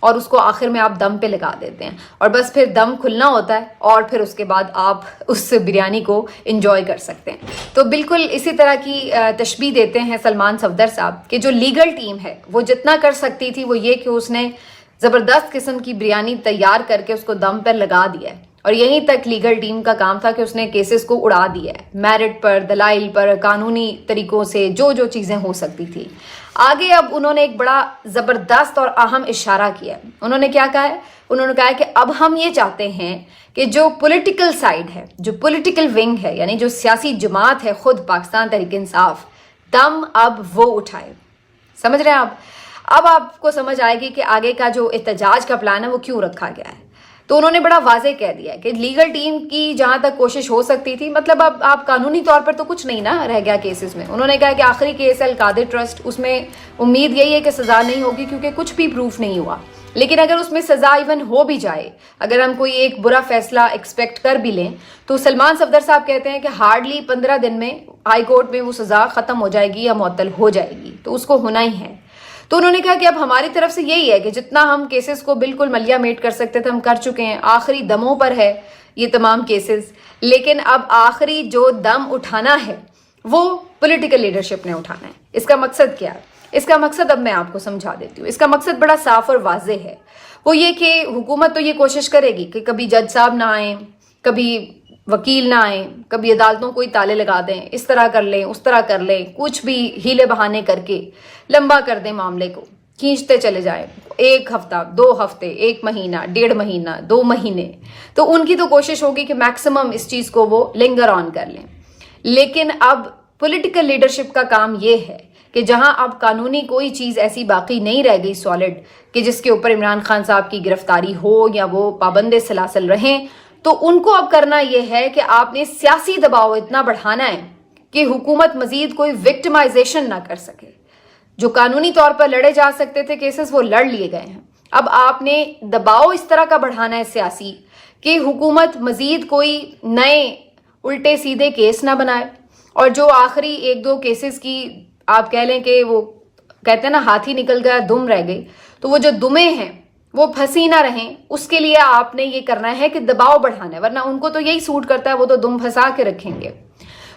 اور اس کو آخر میں آپ دم پہ لگا دیتے ہیں اور بس پھر دم کھلنا ہوتا ہے اور پھر اس کے بعد آپ اس بریانی کو انجوائے کر سکتے ہیں. تو بالکل اسی طرح کی تشبیہ دیتے ہیں سلمان صفدر صاحب کہ جو لیگل ٹیم ہے وہ جتنا کر سکتی تھی وہ یہ کہ اس نے زبردست قسم کی بریانی تیار کر کے اس کو دم پر لگا دیا ہے اور یہیں تک لیگل ٹیم کا کام تھا کہ اس نے کیسز کو اڑا دیا ہے میرٹ پر, دلائل پر, قانونی طریقوں سے جو چیزیں ہو سکتی تھی. آگے اب انہوں نے ایک بڑا زبردست اور اہم اشارہ کیا ہے. انہوں نے کیا کہا ہے؟ انہوں نے کہا ہے کہ اب ہم یہ چاہتے ہیں کہ جو پولیٹیکل سائیڈ ہے, جو پولیٹیکل ونگ ہے, یعنی جو سیاسی جماعت ہے خود پاکستان تحریک انصاف, دم اب وہ اٹھائے. سمجھ رہے ہیں آپ؟ اب آپ کو سمجھ آئے گی کہ آگے کا جو احتجاج کا پلان ہے وہ کیوں رکھا گیا ہے. تو انہوں نے بڑا واضح کہہ دیا ہے کہ لیگل ٹیم کی جہاں تک کوشش ہو سکتی تھی, مطلب اب آپ قانونی طور پر تو کچھ نہیں نا رہ گیا کیسز میں. انہوں نے کہا کہ آخری کیس ہے القادر ٹرسٹ, اس میں امید یہی ہے کہ سزا نہیں ہوگی کیونکہ کچھ بھی پروف نہیں ہوا. لیکن اگر اس میں سزا ایون ہو بھی جائے, اگر ہم کوئی ایک برا فیصلہ ایکسپیکٹ کر بھی لیں, تو سلمان صفدر صاحب کہتے ہیں کہ ہارڈلی 15 دن میں ہائی کورٹ میں وہ سزا ختم ہو جائے گی یا معطل ہو جائے گی, تو اس کو ہونا ہی ہے. تو انہوں نے کہا کہ اب ہماری طرف سے یہی ہے کہ جتنا ہم کیسز کو بالکل ملیا میٹ کر سکتے تھے ہم کر چکے ہیں, آخری دموں پر ہے یہ تمام کیسز, لیکن اب آخری جو دم اٹھانا ہے وہ پولیٹیکل لیڈرشپ نے اٹھانا ہے. اس کا مقصد کیا ہے؟ اس کا مقصد اب میں آپ کو سمجھا دیتی ہوں. اس کا مقصد بڑا صاف اور واضح ہے. وہ یہ کہ حکومت تو یہ کوشش کرے گی کہ کبھی جج صاحب نہ آئیں, کبھی وکیل نہ آئیں, کبھی عدالتوں کو ہی تالے لگا دیں, اس طرح کر لیں اس طرح کر لیں, کچھ بھی ہیلے بہانے کر کے لمبا کر دیں معاملے کو, کھینچتے چلے جائیں, 1 ہفتہ 2 ہفتے 1 مہینہ 1.5 مہینہ 2 مہینے. تو ان کی تو کوشش ہوگی کہ میکسیمم اس چیز کو وہ لنگر آن کر لیں. لیکن اب پولیٹیکل لیڈرشپ کا کام یہ ہے کہ جہاں اب قانونی کوئی چیز ایسی باقی نہیں رہ گئی سالڈ کہ جس کے اوپر عمران خان صاحب کی گرفتاری ہو یا وہ پابند سلاسل رہیں, تو ان کو اب کرنا یہ ہے کہ آپ نے سیاسی دباؤ اتنا بڑھانا ہے کہ حکومت مزید کوئی وکٹمائزیشن نہ کر سکے. جو قانونی طور پر لڑے جا سکتے تھے کیسز وہ لڑ لیے گئے ہیں. اب آپ نے دباؤ اس طرح کا بڑھانا ہے سیاسی کہ حکومت مزید کوئی نئے الٹے سیدھے کیس نہ بنائے, اور جو آخری 1-2 کیسز کی آپ کہہ لیں کہ وہ کہتے ہیں نا ہاتھی نکل گیا دم رہ گئی, تو وہ جو دمیں ہیں وہ پھنسی نہ رہیں, اس کے لیے آپ نے یہ کرنا ہے کہ دباؤ بڑھانا ہے, ورنہ ان کو تو یہی سوٹ کرتا ہے, وہ تو دم پھنسا کے رکھیں گے.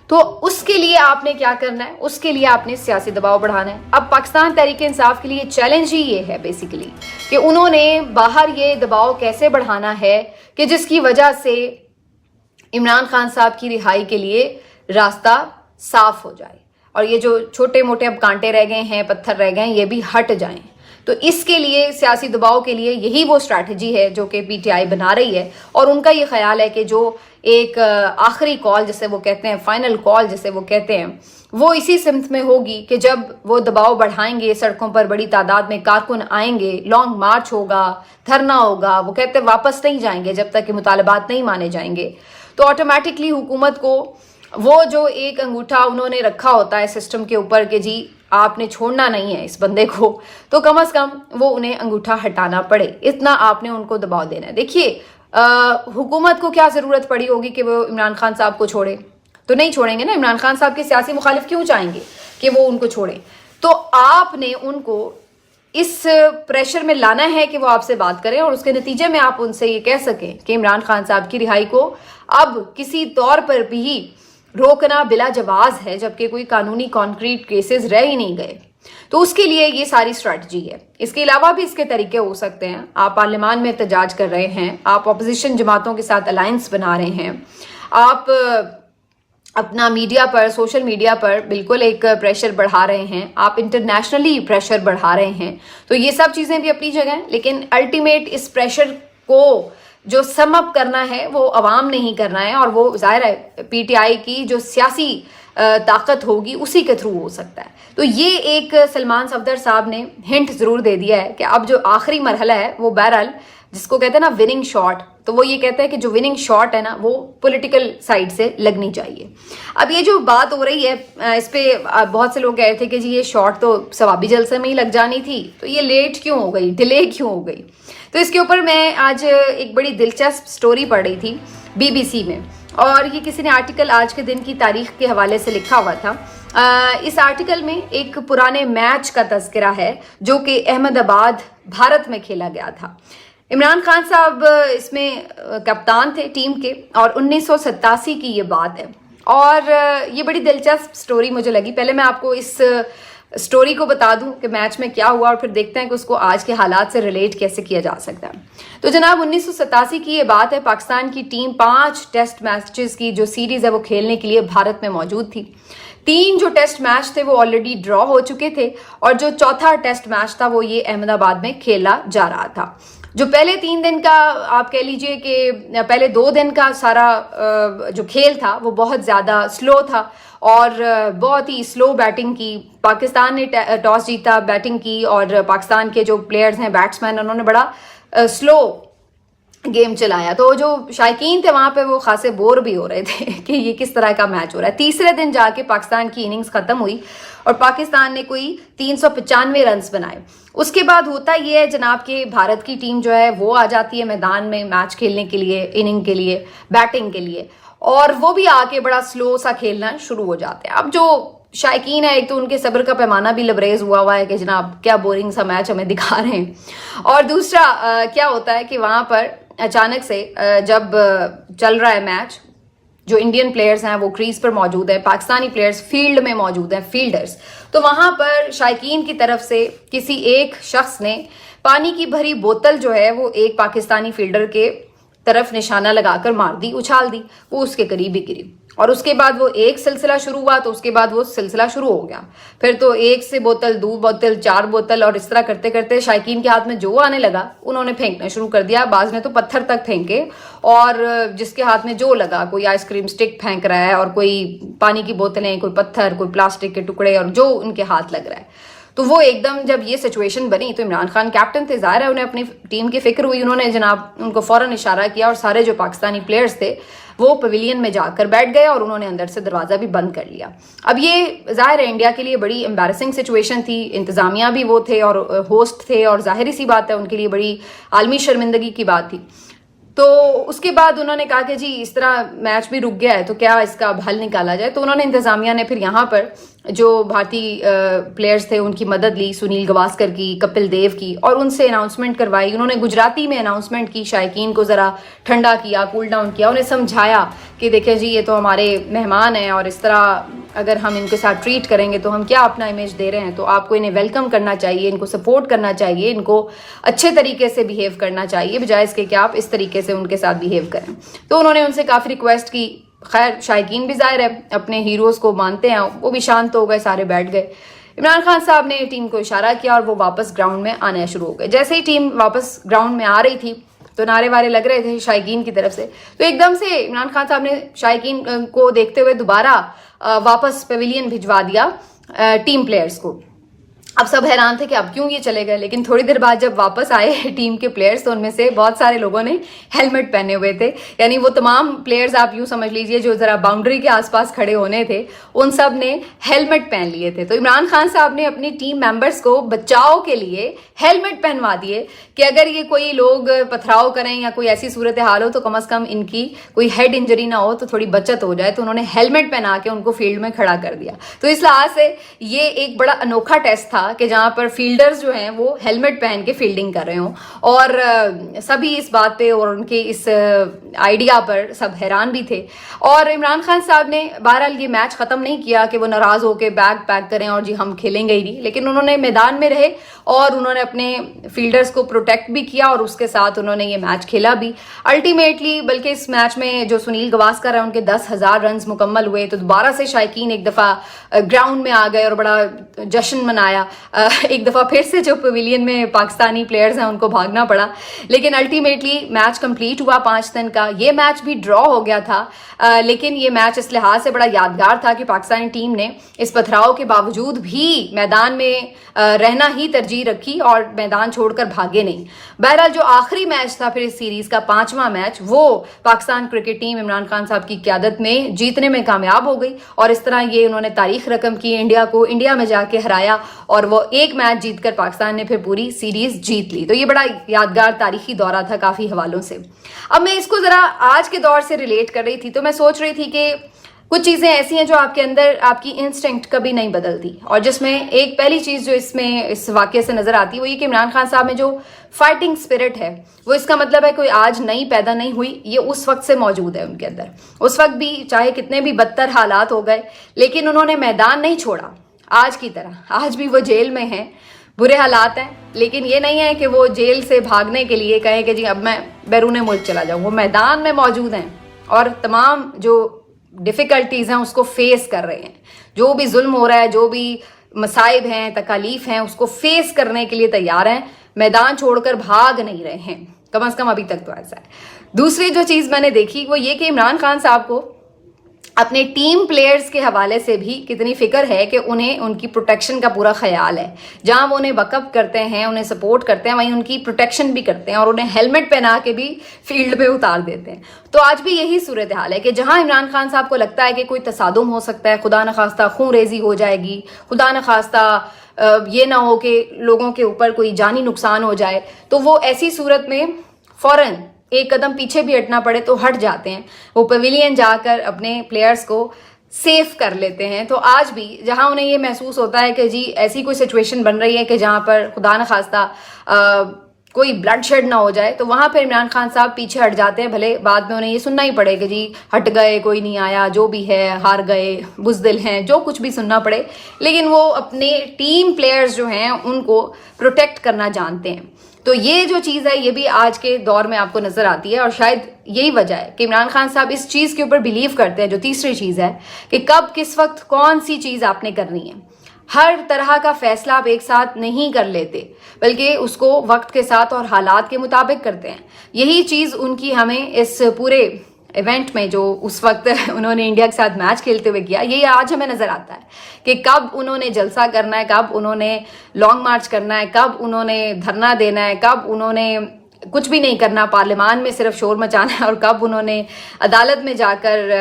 تو اس کے لیے آپ نے کیا کرنا ہے؟ اس کے لیے آپ نے سیاسی دباؤ بڑھانا ہے. اب پاکستان تحریک انصاف کے لیے چیلنج ہی یہ ہے بیسیکلی کہ انہوں نے باہر یہ دباؤ کیسے بڑھانا ہے کہ جس کی وجہ سے عمران خان صاحب کی رہائی کے لیے راستہ صاف ہو جائے اور یہ جو چھوٹے موٹے اب کانٹے رہ گئے ہیں, پتھر رہ گئے ہیں, یہ بھی ہٹ جائیں. تو اس کے لیے سیاسی دباؤ کے لیے یہی وہ اسٹریٹجی ہے جو کہ پی ٹی آئی بنا رہی ہے, اور ان کا یہ خیال ہے کہ جو ایک آخری کال جسے وہ کہتے ہیں, فائنل کال جسے وہ کہتے ہیں, وہ اسی سمت میں ہوگی کہ جب وہ دباؤ بڑھائیں گے, سڑکوں پر بڑی تعداد میں کارکن آئیں گے, لانگ مارچ ہوگا, دھرنا ہوگا, وہ کہتے ہیں واپس نہیں جائیں گے جب تک کہ مطالبات نہیں مانے جائیں گے, تو آٹومیٹکلی حکومت کو وہ جو ایک انگوٹھا انہوں نے رکھا ہوتا ہے سسٹم کے اوپر کہ جی آپ نے چھوڑنا نہیں ہے اس بندے کو, تو کم از کم وہ انہیں انگوٹھا ہٹانا پڑے, اتنا آپ نے ان کو دباؤ دینا ہے. دیکھیے حکومت کو کیا ضرورت پڑی ہوگی کہ وہ عمران خان صاحب کو چھوڑے؟ تو نہیں چھوڑیں گے نا. عمران خان صاحب کے سیاسی مخالف کیوں چاہیں گے کہ وہ ان کو چھوڑیں؟ تو آپ نے ان کو اس پریشر میں لانا ہے کہ وہ آپ سے بات کریں, اور اس کے نتیجے میں آپ ان سے یہ کہہ سکیں کہ عمران خان صاحب کی رہائی کو اب کسی طور پر بھی روکنا بلا جواز ہے, جبکہ کوئی قانونی کانکریٹ کیسز رہ ہی نہیں گئے. تو اس کے لیے یہ ساری اسٹریٹجی ہے. اس کے علاوہ بھی اس کے طریقے ہو سکتے ہیں. آپ پارلیمان میں احتجاج کر رہے ہیں, آپ اپوزیشن جماعتوں کے ساتھ الائنس بنا رہے ہیں, آپ اپنا میڈیا پر, سوشل میڈیا پر بالکل ایک پریشر بڑھا رہے ہیں, آپ انٹرنیشنلی پریشر بڑھا رہے ہیں. تو یہ سب چیزیں بھی اپنی جگہ ہیں, لیکن الٹیمیٹ اس پریشر کو جو سم اپ کرنا ہے وہ عوام نے ہی کرنا ہے, اور وہ ظاہر ہے پی ٹی آئی کی جو سیاسی طاقت ہوگی اسی کے تھرو ہو سکتا ہے. تو یہ ایک سلمان صفدر صاحب نے ہنٹ ضرور دے دیا ہے کہ اب جو آخری مرحلہ ہے وہ بہرحال جس کو کہتے ہیں نا وننگ شاٹ, تو وہ یہ کہتا ہے کہ جو وننگ شاٹ ہے نا وہ پولیٹیکل سائڈ سے لگنی چاہیے. اب یہ جو بات ہو رہی ہے اس پہ بہت سے لوگ کہہ رہے تھے کہ جی یہ شاٹ تو ثوابی جلسے میں ہی لگ جانی تھی, تو یہ لیٹ کیوں ہو گئی, ڈیلے کیوں ہو گئی. تو اس کے اوپر میں آج ایک بڑی دلچسپ سٹوری پڑھ رہی تھی BBC میں, اور یہ کسی نے آرٹیکل آج کے دن کی تاریخ کے حوالے سے لکھا ہوا تھا. اس آرٹیکل میں ایک پرانے میچ کا تذکرہ ہے جو کہ احمد آباد بھارت میں کھیلا گیا تھا. عمران خان صاحب اس میں کپتان تھے ٹیم کے اور 1987 کی یہ بات ہے. اور یہ بڑی دلچسپ سٹوری مجھے لگی. پہلے میں آپ کو اس سٹوری کو بتا دوں کہ میچ میں کیا ہوا اور پھر دیکھتے ہیں کہ اس کو آج کے حالات سے ریلیٹ کیسے کیا جا سکتا ہے. تو جناب 1987 کی یہ بات ہے. پاکستان کی ٹیم 5 ٹیسٹ میچز کی جو سیریز ہے وہ کھیلنے کے لیے بھارت میں موجود تھی. 3 جو ٹیسٹ میچ تھے وہ آلریڈی ڈرا ہو چکے تھے اور جو چوتھا ٹیسٹ میچ تھا وہ یہ احمد آباد میں کھیلا جا رہا تھا. جو پہلے 3 دن کا آپ کہہ لیجئے کہ پہلے 2 دن کا سارا جو کھیل تھا وہ بہت زیادہ سلو تھا اور بہت ہی سلو بیٹنگ کی. پاکستان نے ٹاس جیتا, بیٹنگ کی اور پاکستان کے جو پلیئرز ہیں بیٹسمین انہوں نے بڑا سلو گیم چلایا. تو جو شائقین تھے وہاں پہ وہ خاصے بور بھی ہو رہے تھے کہ یہ کس طرح کا میچ ہو رہا ہے. تیسرے دن جا کے پاکستان کی اننگز ختم ہوئی اور پاکستان نے کوئی 395 رنز بنائے. اس کے بعد ہوتا یہ ہے جناب کہ بھارت کی ٹیم جو ہے وہ آ جاتی ہے میدان میں میچ کھیلنے کے لیے, اننگ کے لیے, بیٹنگ کے لیے, اور وہ بھی آ کے بڑا سلو سا کھیلنا شروع ہو جاتے ہیں. اب جو شائقین ہے ایک تو ان کے صبر کا پیمانہ بھی لبریز ہوا ہے کہ جناب کیا بورنگ سا میچ ہمیں دکھا رہے ہیں. اور دوسرا کیا ہوتا ہے کہ وہاں پر اچانک سے جب چل رہا ہے میچ, جو انڈین پلیئرز ہیں وہ کریز پر موجود ہیں, پاکستانی پلیئرز فیلڈ میں موجود ہیں, فیلڈرز. تو وہاں پر شائقین کی طرف سے کسی ایک شخص نے پانی کی بھری بوتل جو ہے وہ ایک پاکستانی فیلڈر کے طرف نشانہ لگا کر مار دی, اچھال دی. وہ اس کے قریب ہی گری اور اس کے بعد وہ ایک سلسلہ شروع ہوا تو اس کے بعد وہ سلسلہ شروع ہو گیا. پھر تو 1 سے بوتل, 2 بوتل, 4 بوتل, اور اس طرح کرتے کرتے شائقین کے ہاتھ میں جو آنے لگا انہوں نے پھینکنا شروع کر دیا. بعض نے تو پتھر تک پھینکے اور جس کے ہاتھ میں جو لگا, کوئی آئس کریم سٹک پھینک رہا ہے اور کوئی پانی کی بوتلیں, کوئی پتھر, کوئی پلاسٹک کے ٹکڑے, اور جو ان کے ہاتھ لگ رہا ہے. تو وہ ایک دم جب یہ سچویشن بنی تو عمران خان کیپٹن تھے, ظاہر ہے انہیں اپنی ٹیم کی فکر ہوئی. انہوں نے جناب ان کو فوراً اشارہ کیا اور سارے جو پاکستانی پلیئرز تھے وہ پویلین میں جا کر بیٹھ گئے اور انہوں نے اندر سے دروازہ بھی بند کر لیا. اب یہ ظاہر ہے انڈیا کے لیے بڑی امبیرسنگ سچویشن تھی. انتظامیہ بھی وہ تھے اور ہوسٹ تھے اور ظاہری سی بات ہے ان کے لیے بڑی عالمی شرمندگی کی بات تھی. تو اس کے بعد انہوں نے کہا کہ جی اس طرح میچ بھی رک گیا ہے تو کیا اس کا حل نکالا جائے. تو انہوں نے انتظامیہ نے پھر یہاں پر جو بھارتی پلیئرز تھے ان کی مدد لی, سنیل گواسکر کی, کپل دیو کی, اور ان سے اناؤنسمنٹ کروائی. انہوں نے گجراتی میں اناؤنسمنٹ کی, شائقین کو ذرا ٹھنڈا کیا, کول ڈاؤن کیا, انہیں سمجھایا کہ دیکھیں جی یہ تو ہمارے مہمان ہیں اور اس طرح اگر ہم ان کے ساتھ ٹریٹ کریں گے تو ہم کیا اپنا امیج دے رہے ہیں. تو آپ کو انہیں ویلکم کرنا چاہیے, ان کو سپورٹ کرنا چاہیے, ان کو اچھے طریقے سے بیہیو کرنا چاہیے بجائے اس کے کہ آپ اس طریقے سے ان کے ساتھ بیہیو کریں. تو انہوں نے ان سے کافی ریکویسٹ کی. خیر شائقین بھی ظاہر ہے اپنے ہیروز کو مانتے ہیں, وہ بھی شانت ہو گئے, سارے بیٹھ گئے. عمران خان صاحب نے ٹیم کو اشارہ کیا اور وہ واپس گراؤنڈ میں آنا شروع ہو گئے. جیسے ہی ٹیم واپس گراؤنڈ میں آ رہی تھی تو نعرے وارے لگ رہے تھے شائقین کی طرف سے. تو ایک دم سے عمران خان صاحب نے شائقین کو دیکھتے ہوئے دوبارہ واپس پیویلین بھجوا دیا ٹیم پلیئرز کو. اب سب حیران تھے کہ اب کیوں یہ چلے گئے, لیکن تھوڑی دیر بعد جب واپس آئے ٹیم کے پلیئرز تو ان میں سے بہت سارے لوگوں نے ہیلمٹ پہنے ہوئے تھے. یعنی وہ تمام پلیئرز آپ یوں سمجھ لیجئے جو ذرا باؤنڈری کے آس پاس کھڑے ہونے تھے ان سب نے ہیلمٹ پہن لیے تھے. تو عمران خان صاحب نے اپنی ٹیم ممبرز کو بچاؤ کے لیے ہیلمٹ پہنوا دیے کہ اگر یہ کوئی لوگ پتھراؤ کریں یا کوئی ایسی صورتحال ہو تو کم از کم ان کی کوئی ہیڈ انجری نہ ہو, تو تھوڑی بچت ہو جائے. تو انہوں نے ہیلمٹ پہنا کے ان کو فیلڈ میں کھڑا کر دیا. تو اس لحاظ سے یہ ایک بڑا انوکھا ٹیسٹ تھا کہ جہاں پر فیلڈرز جو ہیں وہ ہیلمٹ پہن کے فیلڈنگ کر رہے ہوں, اور سبھی اس بات پہ اور ان کے اس آئیڈیا پر سب حیران بھی تھے. اور عمران خان صاحب نے بہرحال یہ میچ ختم نہیں کیا کہ وہ ناراض ہو کے بیگ پیک کریں اور جی ہم کھیلیں گے ہی نہیں, لیکن انہوں نے میدان میں رہے اور انہوں نے اپنے فیلڈرز کو پروٹیکٹ بھی کیا اور اس کے ساتھ انہوں نے یہ میچ کھیلا بھی الٹیمیٹلی. بلکہ اس میچ میں جو سنیل گواسکر ہیں ان کے 10,000 رنز مکمل ہوئے. تو دوبارہ سے شائقین ایک دفعہ گراؤنڈ میں آ گئے اور بڑا جشن منایا. ایک دفعہ پھر سے جو پویلین میں پاکستانی پلیئرز ہیں ان کو بھاگنا پڑا, لیکن الٹیمیٹلی میچ کمپلیٹ ہوا 5 دن کا. یہ میچ بھی ڈرا ہو گیا تھا, لیکن یہ میچ اس لحاظ سے بڑا یادگار تھا کہ پاکستانی ٹیم نے اس پتھراؤ کے باوجود بھی میدان میں رہنا ہی ترجیح رکھی اور میدان چھوڑ کر بھاگے نہیں. بہرحال جو آخری میچ تھا پھر اس سیریز کا 5واں میچ, وہ پاکستان کرکٹ ٹیم عمران خان صاحب کی قیادت میں جیتنے میں کامیاب ہو گئی اور اس طرح یہ انہوں نے تاریخ رقم کی, انڈیا کو انڈیا میں جا کے ہرایا اور وہ ایک میچ جیت کر پاکستان نے پھر پوری سیریز جیت لی. تو یہ بڑا یادگار تاریخی دورہ تھا کافی حوالوں سے. اب میں اس کو ذرا آج کے دور سے ریلیٹ کر رہی تھی تو میں سوچ رہی تھی کہ کچھ چیزیں ایسی ہیں جو آپ کے اندر آپ کی انسٹنکٹ کبھی نہیں بدلتی، اور جس میں ایک پہلی چیز جو اس واقعے سے نظر آتی ہے وہ یہ کہ عمران خان صاحب میں جو فائٹنگ سپرٹ ہے وہ اس کا مطلب ہے کوئی آج نئی پیدا نہیں ہوئی، یہ اس وقت سے موجود ہے ان کے اندر. اس وقت بھی چاہے کتنے بھی بدتر حالات ہو گئے لیکن انہوں نے میدان نہیں چھوڑا آج کی طرح. آج بھی وہ جیل میں ہیں، برے حالات ہیں، لیکن یہ نہیں ہے کہ وہ جیل سے بھاگنے کے لیے کہیں کہ جی اب میں بیرون ملک چلا جاؤں. وہ میدان میں موجود ہیں اور تمام جو ڈیفیکلٹیز ہیں اس کو فیس کر رہے ہیں. جو بھی ظلم ہو رہا ہے، جو بھی مصائب ہیں، تکالیف ہیں، اس کو فیس کرنے کے لیے تیار ہیں، میدان چھوڑ کر بھاگ نہیں رہے ہیں، کم از کم ابھی تک تو ایسا ہے. دوسری جو چیز میں نے دیکھی وہ یہ کہ عمران خان صاحب کو اپنے ٹیم پلیئرز کے حوالے سے بھی کتنی فکر ہے کہ انہیں ان کی پروٹیکشن کا پورا خیال ہے. جہاں وہ انہیں بیک اپ کرتے ہیں، انہیں سپورٹ کرتے ہیں، وہیں ان کی پروٹیکشن بھی کرتے ہیں اور انہیں ہیلمٹ پہنا کے بھی فیلڈ پہ اتار دیتے ہیں. تو آج بھی یہی صورتحال ہے کہ جہاں عمران خان صاحب کو لگتا ہے کہ کوئی تصادم ہو سکتا ہے، خدا نخواستہ خون ریزی ہو جائے گی، خدا نخواستہ یہ نہ ہو کہ لوگوں کے اوپر کوئی جانی نقصان ہو جائے، تو وہ ایسی صورت میں فوراً ایک قدم پیچھے بھی ہٹنا پڑے تو ہٹ جاتے ہیں. وہ پیویلین جا کر اپنے پلیئرز کو سیف کر لیتے ہیں. تو آج بھی جہاں انہیں یہ محسوس ہوتا ہے کہ جی ایسی کوئی سچویشن بن رہی ہے کہ جہاں پر خدا نخواستہ کوئی بلڈ شیڈ نہ ہو جائے، تو وہاں پہ عمران خان صاحب پیچھے ہٹ جاتے ہیں. بھلے بعد میں انہیں یہ سننا ہی پڑے کہ جی ہٹ گئے، کوئی نہیں آیا، جو بھی ہے ہار گئے، بزدل ہیں، جو کچھ بھی سننا پڑے، لیکن وہ اپنے ٹیم پلیئرز جو ہیں ان کو پروٹیکٹ کرنا جانتے ہیں. تو یہ جو چیز ہے یہ بھی آج کے دور میں آپ کو نظر آتی ہے، اور شاید یہی وجہ ہے کہ عمران خان صاحب اس چیز کے اوپر بلیو کرتے ہیں. جو تیسری چیز ہے کہ کب کس وقت کون سی چیز آپ نے کرنی ہے. ہر طرح کا فیصلہ آپ ایک ساتھ نہیں کر لیتے، بلکہ اس کو وقت کے ساتھ اور حالات کے مطابق کرتے ہیں. یہی چیز ان کی ہمیں اس پورے ایونٹ میں جو اس وقت انہوں نے انڈیا کے ساتھ میچ کھیلتے ہوئے کیا، یہ آج ہمیں نظر آتا ہے کہ کب انہوں نے جلسہ کرنا ہے، کب انہوں نے لانگ مارچ کرنا ہے، کب انہوں نے دھرنا دینا ہے، کب انہوں نے کچھ بھی نہیں کرنا، پارلیمان میں صرف شور مچانا ہے، اور کب انہوں نے عدالت میں جا کر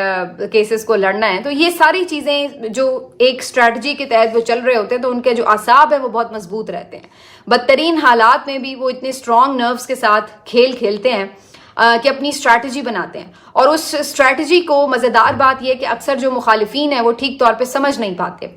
کیسز کو لڑنا ہے. تو یہ ساری چیزیں جو ایک اسٹریٹجی کے تحت وہ چل رہے ہوتے ہیں تو ان کے جو اعصاب ہیں وہ بہت مضبوط رہتے ہیں. بدترین حالات میں بھی وہ اتنے اسٹرانگ نروز کے ساتھ کھیلتے ہیں کہ اپنی اسٹریٹجی بناتے ہیں. اور اس اسٹریٹجی کو مزیدار بات یہ کہ اکثر جو مخالفین ہیں وہ ٹھیک طور پہ سمجھ نہیں پاتے،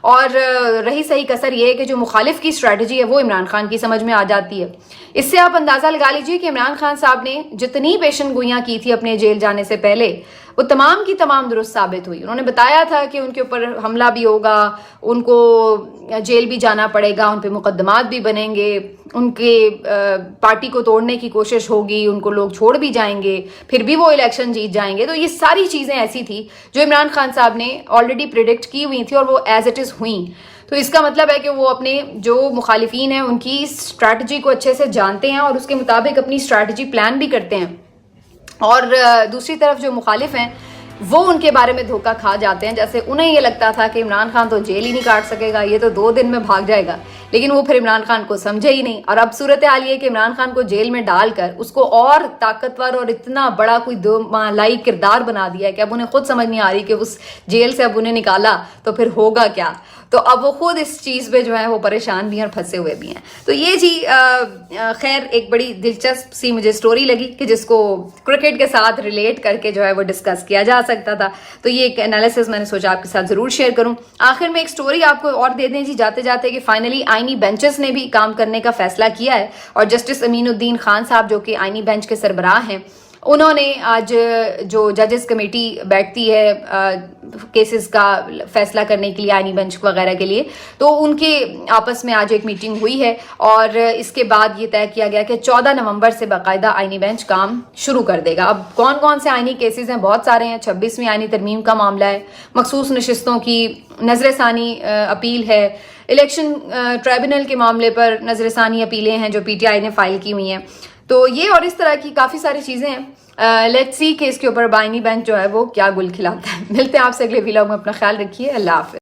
اور رہی صحیح کسر یہ ہے کہ جو مخالف کی اسٹریٹجی ہے وہ عمران خان کی سمجھ میں آ جاتی ہے. اس سے آپ اندازہ لگا لیجئے کہ عمران خان صاحب نے جتنی پیشن گوئیاں کی تھی اپنے جیل جانے سے پہلے وہ تمام کی تمام درست ثابت ہوئی. انہوں نے بتایا تھا کہ ان کے اوپر حملہ بھی ہوگا، ان کو جیل بھی جانا پڑے گا، ان پہ مقدمات بھی بنیں گے، ان کے پارٹی کو توڑنے کی کوشش ہوگی، ان کو لوگ چھوڑ بھی جائیں گے، پھر بھی وہ الیکشن جیت جائیں گے. تو یہ ساری چیزیں ایسی تھی جو عمران خان صاحب نے آلریڈی پریڈکٹ کی ہوئی تھی اور وہ ایز اٹ از ہوئیں. تو اس کا مطلب ہے کہ وہ اپنے جو مخالفین ہیں ان کی اسٹریٹجی کو اچھے سے جانتے ہیں اور اس کے مطابق اپنی اسٹریٹجی پلان بھی کرتے ہیں. اور دوسری طرف جو مخالف ہیں وہ ان کے بارے میں دھوکہ کھا جاتے ہیں. جیسے انہیں یہ لگتا تھا کہ عمران خان تو جیل ہی نہیں کاٹ سکے گا، یہ تو 2 دن میں بھاگ جائے گا، لیکن وہ پھر عمران خان کو سمجھے ہی نہیں. اور اب صورتحال یہ کہ عمران خان کو جیل میں ڈال کر اس کو اور طاقتور اور اتنا بڑا کوئی دو مالائی کردار بنا دیا ہے کہ اب انہیں خود سمجھ نہیں آ رہی کہ اس جیل سے اب انہیں نکالا تو پھر ہوگا کیا. تو اب وہ خود اس چیز پہ جو ہے وہ پریشان بھی ہیں اور پھنسے ہوئے بھی ہیں. تو یہ جی خیر ایک بڑی دلچسپ سی مجھے سٹوری لگی کہ جس کو کرکٹ کے ساتھ ریلیٹ کر کے جو ہے وہ ڈسکس کیا جا سکتا تھا. تو یہ ایک انالیسس میں نے سوچا آپ کے ساتھ ضرور شیئر کروں. آخر میں ایک سٹوری آپ کو اور دے دیں جی جاتے جاتے کہ فائنلی آئینی بینچز نے بھی کام کرنے کا فیصلہ کیا ہے، اور جسٹس امین الدین خان صاحب جو کہ آئینی بینچ کے سربراہ ہیں انہوں نے آج جو ججز کمیٹی بیٹھتی ہے کیسز کا فیصلہ کرنے کے لیے آئینی بینچ وغیرہ کے لیے، تو ان کے آپس میں آج ایک میٹنگ ہوئی ہے اور اس کے بعد یہ طے کیا گیا کہ 14 نومبر سے باقاعدہ آئینی بینچ کام شروع کر دے گا. اب کون کون سے آئینی کیسز ہیں؟ بہت سارے ہیں. 26ویں آئینی ترمیم کا معاملہ ہے، مخصوص نشستوں کی نظر ثانی اپیل ہے، الیکشن ٹریبونل کے معاملے پر نظر ثانی اپیلیں ہیں جو پی ٹی آئی نے فائل کی ہوئی ہیں. تو یہ اور اس طرح کی کافی ساری چیزیں ہیں. لیٹس سی کہ اس کے اوپر آئینی بینچ جو ہے وہ کیا گل کھلاتا ہے. ملتے ہیں آپ سے اگلے ویلاگ میں. اپنا خیال رکھیے. اللہ حافظ.